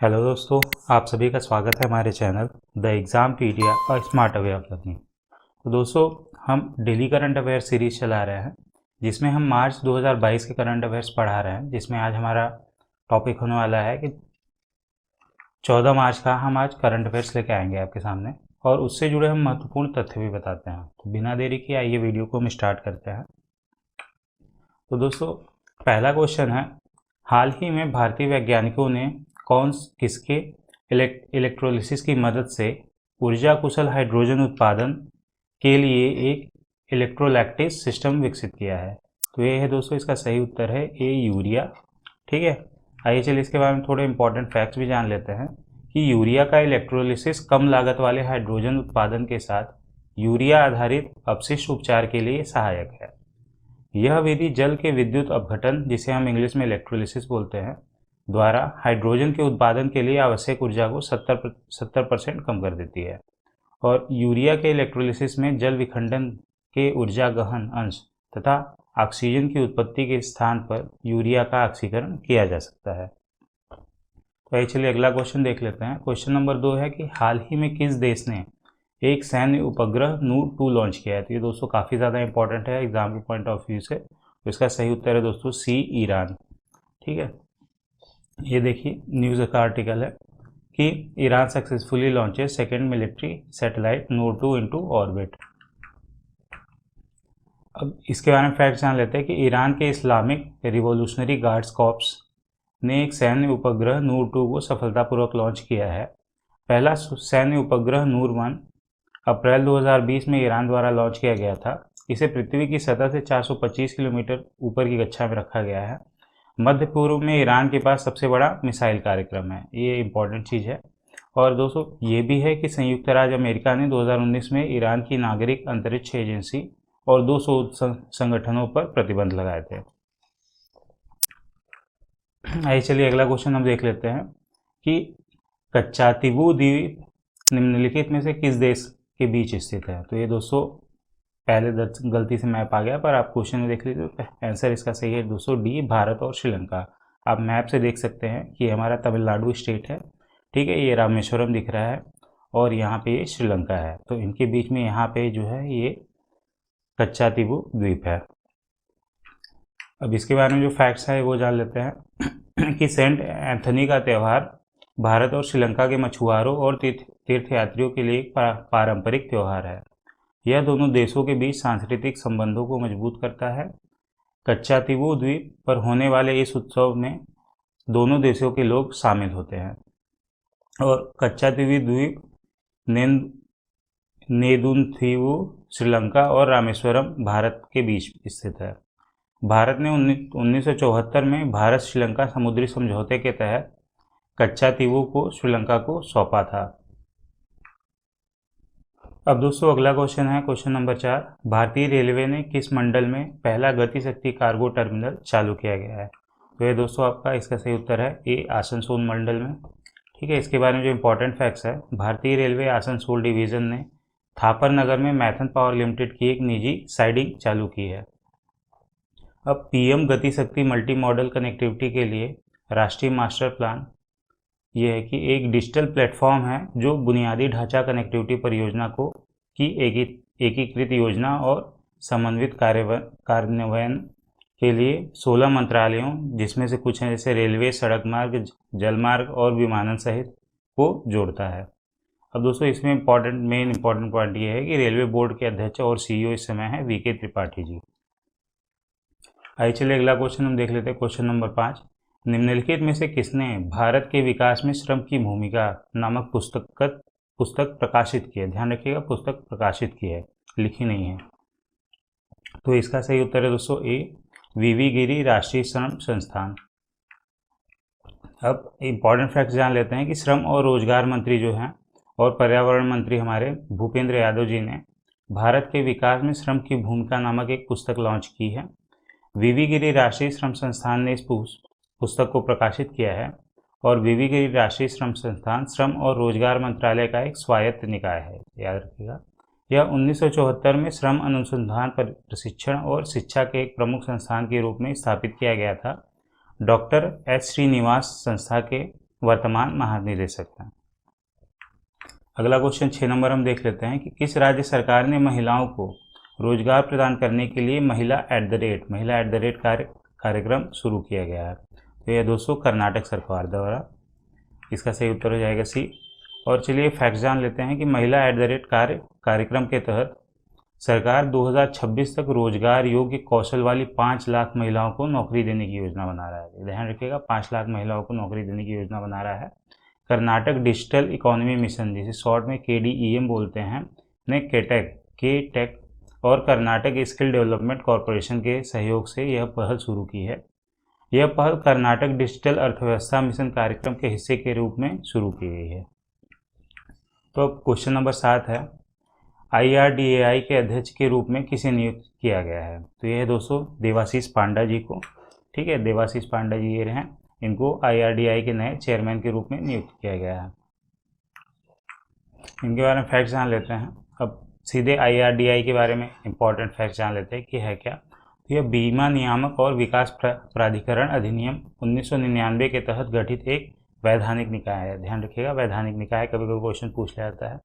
Hello दोस्तों, आप सभी का स्वागत है हमारे चैनल द एग्ज़ाम पीडिया और स्मार्ट वे ऑफ लर्निंग। तो दोस्तों, हम डेली करंट अफेयर सीरीज चला रहे हैं जिसमें हम मार्च 2022 के करंट अफेयर्स पढ़ा रहे हैं, जिसमें आज हमारा टॉपिक होने वाला है कि 14 मार्च का हम आज करंट अफेयर्स लेके आएंगे आपके सामने और उससे जुड़े हम महत्वपूर्ण तथ्य भी बताते हैं। तो बिना देरी के आइए वीडियो को हम स्टार्ट करते हैं। तो दोस्तों, पहला क्वेश्चन है, हाल ही में भारतीय वैज्ञानिकों ने किसके इलेक्ट्रोलिसिस की मदद से ऊर्जा कुशल हाइड्रोजन उत्पादन के लिए एक इलेक्ट्रोलैक्टिक सिस्टम विकसित किया है? तो ये है दोस्तों, इसका सही उत्तर है ए, यूरिया। ठीक है, आइए चलिए इसके बारे में थोड़े इंपॉर्टेंट फैक्ट्स भी जान लेते हैं कि यूरिया का इलेक्ट्रोलिसिस कम लागत वाले हाइड्रोजन उत्पादन के साथ यूरिया आधारित अपशिष्ट उपचार के लिए सहायक है। यह विधि जल के विद्युत अपघटन, जिसे हम इंग्लिश में इलेक्ट्रोलिसिस बोलते हैं, द्वारा हाइड्रोजन के उत्पादन के लिए आवश्यक ऊर्जा को 70% कम कर देती है। और यूरिया के इलेक्ट्रोलिसिस में जल विखंडन के ऊर्जा गहन अंश तथा ऑक्सीजन की उत्पत्ति के स्थान पर यूरिया का ऑक्सीकरण किया जा सकता है। तो चलिए अगला क्वेश्चन देख लेते हैं। क्वेश्चन नंबर 2 है कि हाल ही में किस देश ने एक सैन्य उपग्रह नूर 2 लॉन्च किया है? तो ये दोस्तों काफ़ी ज़्यादा इंपॉर्टेंट है एग्जाम के पॉइंट ऑफ व्यू से। तो इसका सही उत्तर है दोस्तों सी, ईरान। ठीक है, ये देखिए न्यूज़ का आर्टिकल है कि Iran successfully launches second military satellite Noor 2 into orbit. अब इसके बारे में फैक्ट जान लेते हैं कि ईरान के इस्लामिक रिवॉल्यूशनरी गार्ड्स कॉर्प्स ने एक सैन्य उपग्रह नूर 2 को सफलतापूर्वक लॉन्च किया है। पहला सैन्य उपग्रह नूर 1 अप्रैल 2020 में ईरान द्वारा लॉन्च किया गया था। इसे पृथ्वी की सतह से 425 किलोमीटर ऊपर की कक्षा में रखा गया है। मध्य पूर्व में ईरान के पास सबसे बड़ा मिसाइल कार्यक्रम है, ये इंपॉर्टेंट चीज़ है। और दोस्तों ये भी है कि संयुक्त राज्य अमेरिका ने 2019 में ईरान की नागरिक अंतरिक्ष एजेंसी और 2 शोध संगठनों पर प्रतिबंध लगाए थे। आइए चलिए अगला क्वेश्चन हम देख लेते हैं कि कच्चातीवू द्वीप निम्नलिखित में से किस देश के बीच स्थित है? तो ये दोस्तों पहले गलती से मैप आ गया, पर आप क्वेश्चन में देख लीजिए तो आंसर इसका सही है दोस्तों डी, भारत और श्रीलंका। आप मैप से देख सकते हैं कि हमारा तमिलनाडु स्टेट है। ठीक है, ये रामेश्वरम दिख रहा है और यहाँ पे ये श्रीलंका है। तो इनके बीच में यहाँ पे जो है ये कच्चातीवू द्वीप है। अब इसके बारे में जो फैक्ट्स है वो जान लेते हैं कि सेंट एंथनी का त्यौहार भारत और श्रीलंका के मछुआरों और तीर्थयात्रियों के लिए एक पारंपरिक त्यौहार है। यह दोनों देशों के बीच सांस्कृतिक संबंधों को मजबूत करता है। कच्चातीवू द्वीप पर होने वाले इस उत्सव में दोनों देशों के लोग शामिल होते हैं और कच्चातीवू द्वीप नेदुनथीवू श्रीलंका और रामेश्वरम भारत के बीच स्थित है। भारत ने 1974 में भारत श्रीलंका समुद्री समझौते के तहत कच्चातीवू को श्रीलंका को सौंपा था। अब दोस्तों अगला क्वेश्चन है क्वेश्चन नंबर 4, भारतीय रेलवे ने किस मंडल में पहला गति शक्ति कार्गो टर्मिनल चालू किया गया है? तो ये दोस्तों आपका इसका सही उत्तर है ए, आसनसोल मंडल में। ठीक है, इसके बारे में जो इंपॉर्टेंट फैक्ट्स है, भारतीय रेलवे आसनसोल डिवीज़न ने थापर नगर में मैथन पावर लिमिटेड की एक निजी साइडिंग चालू की है। अब पीएम गति शक्ति मल्टी मॉडल कनेक्टिविटी के लिए राष्ट्रीय मास्टर प्लान ये है कि एक डिजिटल प्लेटफॉर्म है जो बुनियादी ढांचा कनेक्टिविटी परियोजना को की एकीकृत योजना और समन्वित कार्यान्वयन के लिए 16 मंत्रालयों, जिसमें से कुछ हैं जैसे रेलवे, सड़क मार्ग, जलमार्ग और विमानन सहित, को जोड़ता है। अब दोस्तों इसमें मेन इंपॉर्टेंट पॉइंट ये है कि रेलवे बोर्ड के अध्यक्ष और सीईओ इस समय है वीके त्रिपाठी जी। आइए चलिए अगला क्वेश्चन हम देख लेते हैं क्वेश्चन नंबर 5, निम्नलिखित में से किसने भारत के विकास में श्रम की भूमिका नामक पुस्तक प्रकाशित की है? ध्यान रखिएगा, पुस्तक प्रकाशित की है, लिखी नहीं है। तो इसका सही उत्तर है दोस्तों ए, वीवी गिरी राष्ट्रीय श्रम संस्थान। अब इंपॉर्टेंट फैक्ट जान लेते हैं कि श्रम और रोजगार मंत्री जो हैं और पर्यावरण मंत्री हमारे भूपेंद्र यादव जी ने भारत के विकास में श्रम की भूमिका नामक एक पुस्तक लॉन्च की है। वीवी गिरी राष्ट्रीय श्रम संस्थान ने इस पुस्तक को प्रकाशित किया है और वीवी गिरी राष्ट्रीय श्रम संस्थान श्रम और रोजगार मंत्रालय का एक स्वायत्त निकाय है, याद रखिएगा। यह 1974 में श्रम अनुसंधान प्रशिक्षण और शिक्षा के एक प्रमुख संस्थान के रूप में स्थापित किया गया था। डॉक्टर एस श्रीनिवास संस्था के वर्तमान महानिदेशक हैं। अगला क्वेश्चन 6 नंबर हम देख लेते हैं कि किस राज्य सरकार ने महिलाओं को रोजगार प्रदान करने के लिए महिला एट द रेट कार्यक्रम शुरू किया गया है। तो यह दोस्तों कर्नाटक सरकार द्वारा। इसका सही उत्तर हो जाएगा सी। और चलिए फैक्ट जान लेते हैं कि महिला एट द रेट कार्यक्रम के तहत सरकार 2026 तक रोजगार योग्य कौशल वाली 5 लाख महिलाओं को नौकरी देने की योजना बना रहा है। ध्यान रखिएगा, 5 लाख महिलाओं को नौकरी देने की योजना बना रहा है। कर्नाटक डिजिटल इकोनॉमी मिशन, जिसे शॉर्ट में KDEM बोलते हैं, ने केटेक और कर्नाटक स्किल डेवलपमेंट कॉरपोरेशन के सहयोग से यह पहल शुरू की है। यह पहल कर्नाटक डिजिटल अर्थव्यवस्था मिशन कार्यक्रम के हिस्से के रूप में शुरू की गई है। तो अब क्वेश्चन नंबर 7 है, IRDAI के अध्यक्ष के रूप में किसे नियुक्त किया गया है। तो यह है दोस्तों देवाशीष पांडा जी को। ठीक है, देवाशीष पांडा जी ये रहे, इनको IRDAI के नए चेयरमैन के रूप में नियुक्त किया गया है। इनके बारे में फैक्ट जान लेते हैं। अब सीधे IRDAI के बारे में इंपॉर्टेंट फैक्ट जान लेते हैं कि है क्या। तो यह बीमा नियामक और विकास प्राधिकरण अधिनियम 1999 के तहत गठित एक वैधानिक निकाय है। ध्यान रखिएगा, वैधानिक निकाय, कभी कभी क्वेश्चन पूछ लिया जाता है।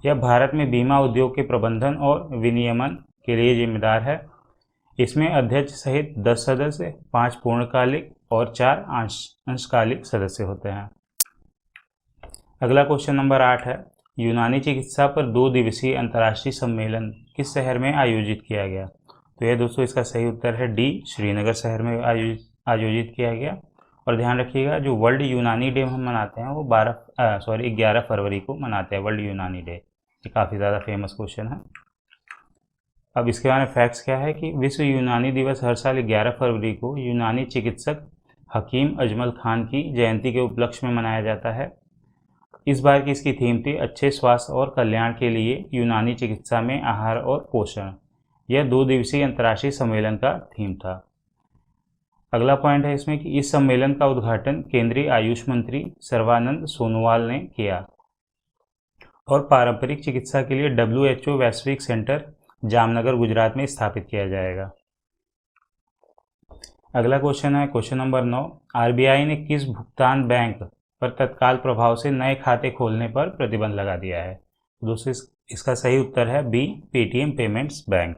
यह भारत में बीमा उद्योग के प्रबंधन और विनियमन के लिए जिम्मेदार है। इसमें अध्यक्ष सहित 10 सदस्य, 5 पूर्णकालिक और 4 अंशकालिक सदस्य होते हैं। अगला क्वेश्चन नंबर 8 है, यूनानी चिकित्सा पर 2 दिवसीय अंतर्राष्ट्रीय सम्मेलन किस शहर में आयोजित किया गया। तो यह दोस्तों इसका सही उत्तर है डी, श्रीनगर शहर में आयोजित किया गया। और ध्यान रखिएगा, जो वर्ल्ड यूनानी डे हम मनाते हैं वो 11 फरवरी को मनाते हैं, वर्ल्ड यूनानी डे। ये काफ़ी ज़्यादा फेमस क्वेश्चन है। अब इसके बारे में फैक्ट्स क्या है कि विश्व यूनानी दिवस हर साल 11 फरवरी को यूनानी चिकित्सक हकीम अजमल खान की जयंती के उपलक्ष्य में मनाया जाता है। इस बार की इसकी थीम थी अच्छे स्वास्थ्य और कल्याण के लिए यूनानी चिकित्सा में आहार और पोषण। यह 2 दिवसीय अंतर्राष्ट्रीय सम्मेलन का थीम था। अगला पॉइंट है इसमें कि इस सम्मेलन का उद्घाटन केंद्रीय आयुष मंत्री सर्बानंद सोनोवाल ने किया और पारंपरिक चिकित्सा के लिए WHO वैश्विक सेंटर जामनगर गुजरात में स्थापित किया जाएगा। अगला क्वेश्चन है क्वेश्चन नंबर 9, RBI ने किस भुगतान बैंक पर तत्काल प्रभाव से नए खाते खोलने पर प्रतिबंध लगा दिया है। दोस्तों इसका सही उत्तर है बी, पेटीएम पेमेंट्स बैंक।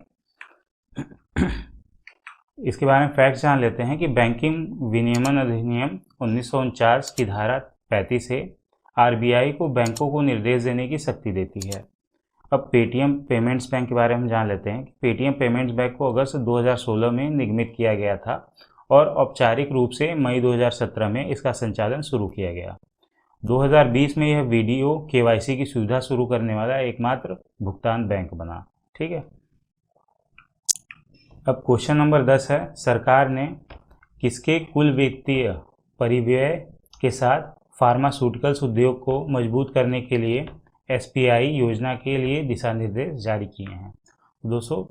इसके बारे में फैक्ट जान लेते हैं कि बैंकिंग विनियमन अधिनियम 1949 की धारा 35 से RBI को बैंकों को निर्देश देने की शक्ति देती है। अब पेटीएम पेमेंट्स बैंक के बारे में जान लेते हैं कि पेटीएम पेमेंट्स बैंक को अगस्त 2016 में निगमित किया गया था और औपचारिक रूप से मई 2017 में इसका संचालन शुरू किया गया। 2020 में यह वीडियो KYC की सुविधा शुरू करने वाला एकमात्र भुगतान बैंक बना। ठीक है, अब क्वेश्चन नंबर 10 है, सरकार ने किसके कुल वित्तीय परिव्यय के साथ फार्मास्यूटिकल्स उद्योग को मजबूत करने के लिए SPI योजना के लिए दिशा निर्देश जारी किए हैं। दोस्तों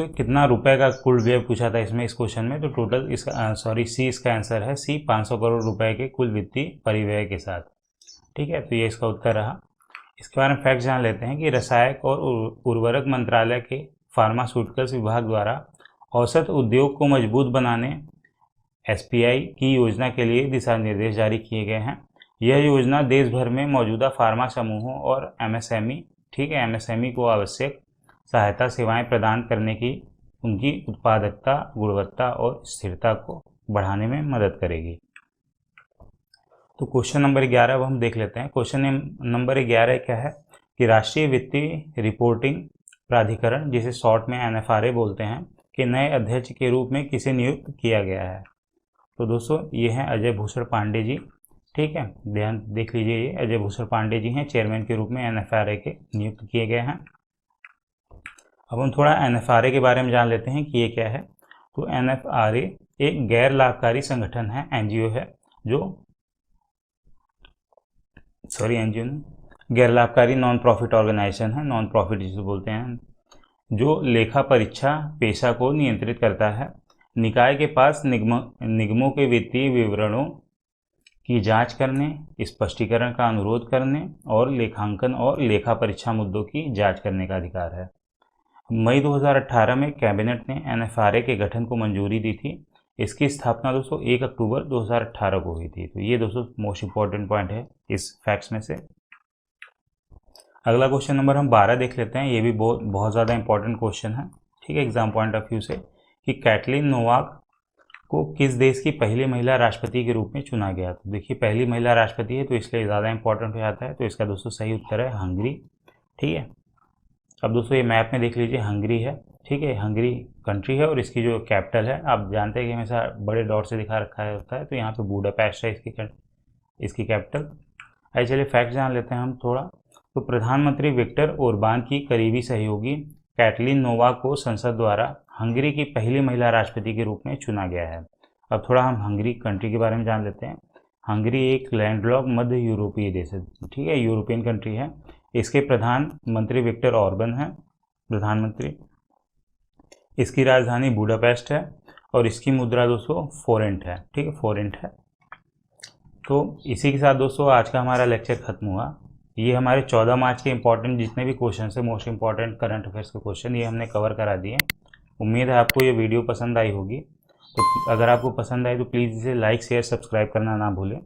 कितना रुपए का कुल व्यय पूछा था इसमें इस क्वेश्चन में। तो टोटल इसका सी इसका आंसर है सी, 500 करोड़ रुपए के कुल वित्तीय परिव्यय के साथ। ठीक है, तो ये इसका उत्तर रहा। इसके बारे में फैक्ट जान लेते हैं कि रसायन और उर्वरक मंत्रालय के फार्मास्यूटिकल्स विभाग द्वारा औसत उद्योग को मजबूत बनाने SPI की योजना के लिए दिशा निर्देश जारी किए गए हैं। यह योजना देश भर में मौजूदा फार्मा समूहों और MSME को आवश्यक सहायता सेवाएं प्रदान करने की उनकी उत्पादकता, गुणवत्ता और स्थिरता को बढ़ाने में मदद करेगी। तो क्वेश्चन नंबर 11 अब हम देख लेते हैं। क्वेश्चन नंबर 11 क्या है कि राष्ट्रीय वित्तीय रिपोर्टिंग प्राधिकरण, जिसे शॉर्ट में NFRA बोलते हैं, के नए अध्यक्ष के रूप में किसे नियुक्त किया गया है। तो दोस्तों ये हैं अजय भूषण पांडे जी। ठीक है, ध्यान देख लीजिए, ये अजय भूषण पांडे जी हैं, चेयरमैन के रूप में NFRA के नियुक्त किए गए हैं। अब हम थोड़ा NFRA के बारे में जान लेते हैं कि ये क्या है। तो NFRA एक गैर लाभकारी संगठन है, NGO है, गैर लाभकारी नॉन प्रॉफिट ऑर्गेनाइजेशन है, नॉन प्रॉफिट जिसे बोलते हैं, जो लेखा परीक्षा पेशा को नियंत्रित करता है। निकाय के पास निगमों के वित्तीय विवरणों की जांच करने, स्पष्टीकरण का अनुरोध करने और लेखांकन और लेखा परीक्षा मुद्दों की जांच करने का अधिकार है। मई 2018 में कैबिनेट ने NFRA के गठन को मंजूरी दी थी। इसकी स्थापना दोस्तों 1 अक्टूबर 2018 को हुई थी। तो ये दोस्तों मोस्ट इंपॉर्टेंट पॉइंट है इस फैक्ट्स में से। अगला क्वेश्चन नंबर हम 12 देख लेते हैं। ये भी बहुत ज़्यादा इंपॉर्टेंट क्वेश्चन है, ठीक है, एग्जाम पॉइंट ऑफ व्यू से, कि कैटलिन नोवाक को किस देश की पहली महिला राष्ट्रपति के रूप में चुना गया। तो देखिए पहली महिला राष्ट्रपति है तो इसलिए ज़्यादा इंपॉर्टेंट हो जाता है। तो इसका दोस्तों सही उत्तर है हंगरी, ठीक है। अब दोस्तों ये मैप में देख लीजिए, हंगरी है, ठीक है, हंगरी कंट्री है और इसकी जो कैपिटल है, आप जानते हैं कि हमेशा बड़े डॉट से दिखा रखा होता है, तो यहाँ पे बुडापेस्ट है इसकी कैपिटल। आइए चलिए फैक्ट जान लेते हैं हम थोड़ा। तो प्रधानमंत्री विक्टर ओरबान की करीबी सहयोगी कैटलिन नोवाक को संसद द्वारा हंगरी की पहली महिला राष्ट्रपति के रूप में चुना गया है। अब थोड़ा हम हंगरी कंट्री के बारे में जान लेते हैं। हंगरी एक लैंडलॉक मध्य यूरोपीय देश है, ठीक है, यूरोपियन कंट्री है। इसके प्रधानमंत्री विक्टर ऑर्बन है प्रधानमंत्री। इसकी राजधानी बुडापेस्ट है और इसकी मुद्रा दोस्तों फोरेंट है, ठीक है, फोरेंट है। तो इसी के साथ दोस्तों आज का हमारा लेक्चर खत्म हुआ। ये हमारे 14 मार्च के इंपॉर्टेंट जितने भी क्वेश्चन है, मोस्ट इंपॉर्टेंट करंट अफेयर्स के क्वेश्चन, ये हमने कवर करा दिए। उम्मीद है आपको ये वीडियो पसंद आई होगी। तो अगर आपको पसंद आई तो प्लीज़ इसे लाइक शेयर सब्सक्राइब करना ना भूलें।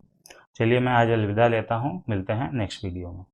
चलिए मैं आज अलविदा लेता हूँ, मिलते हैं नेक्स्ट वीडियो में।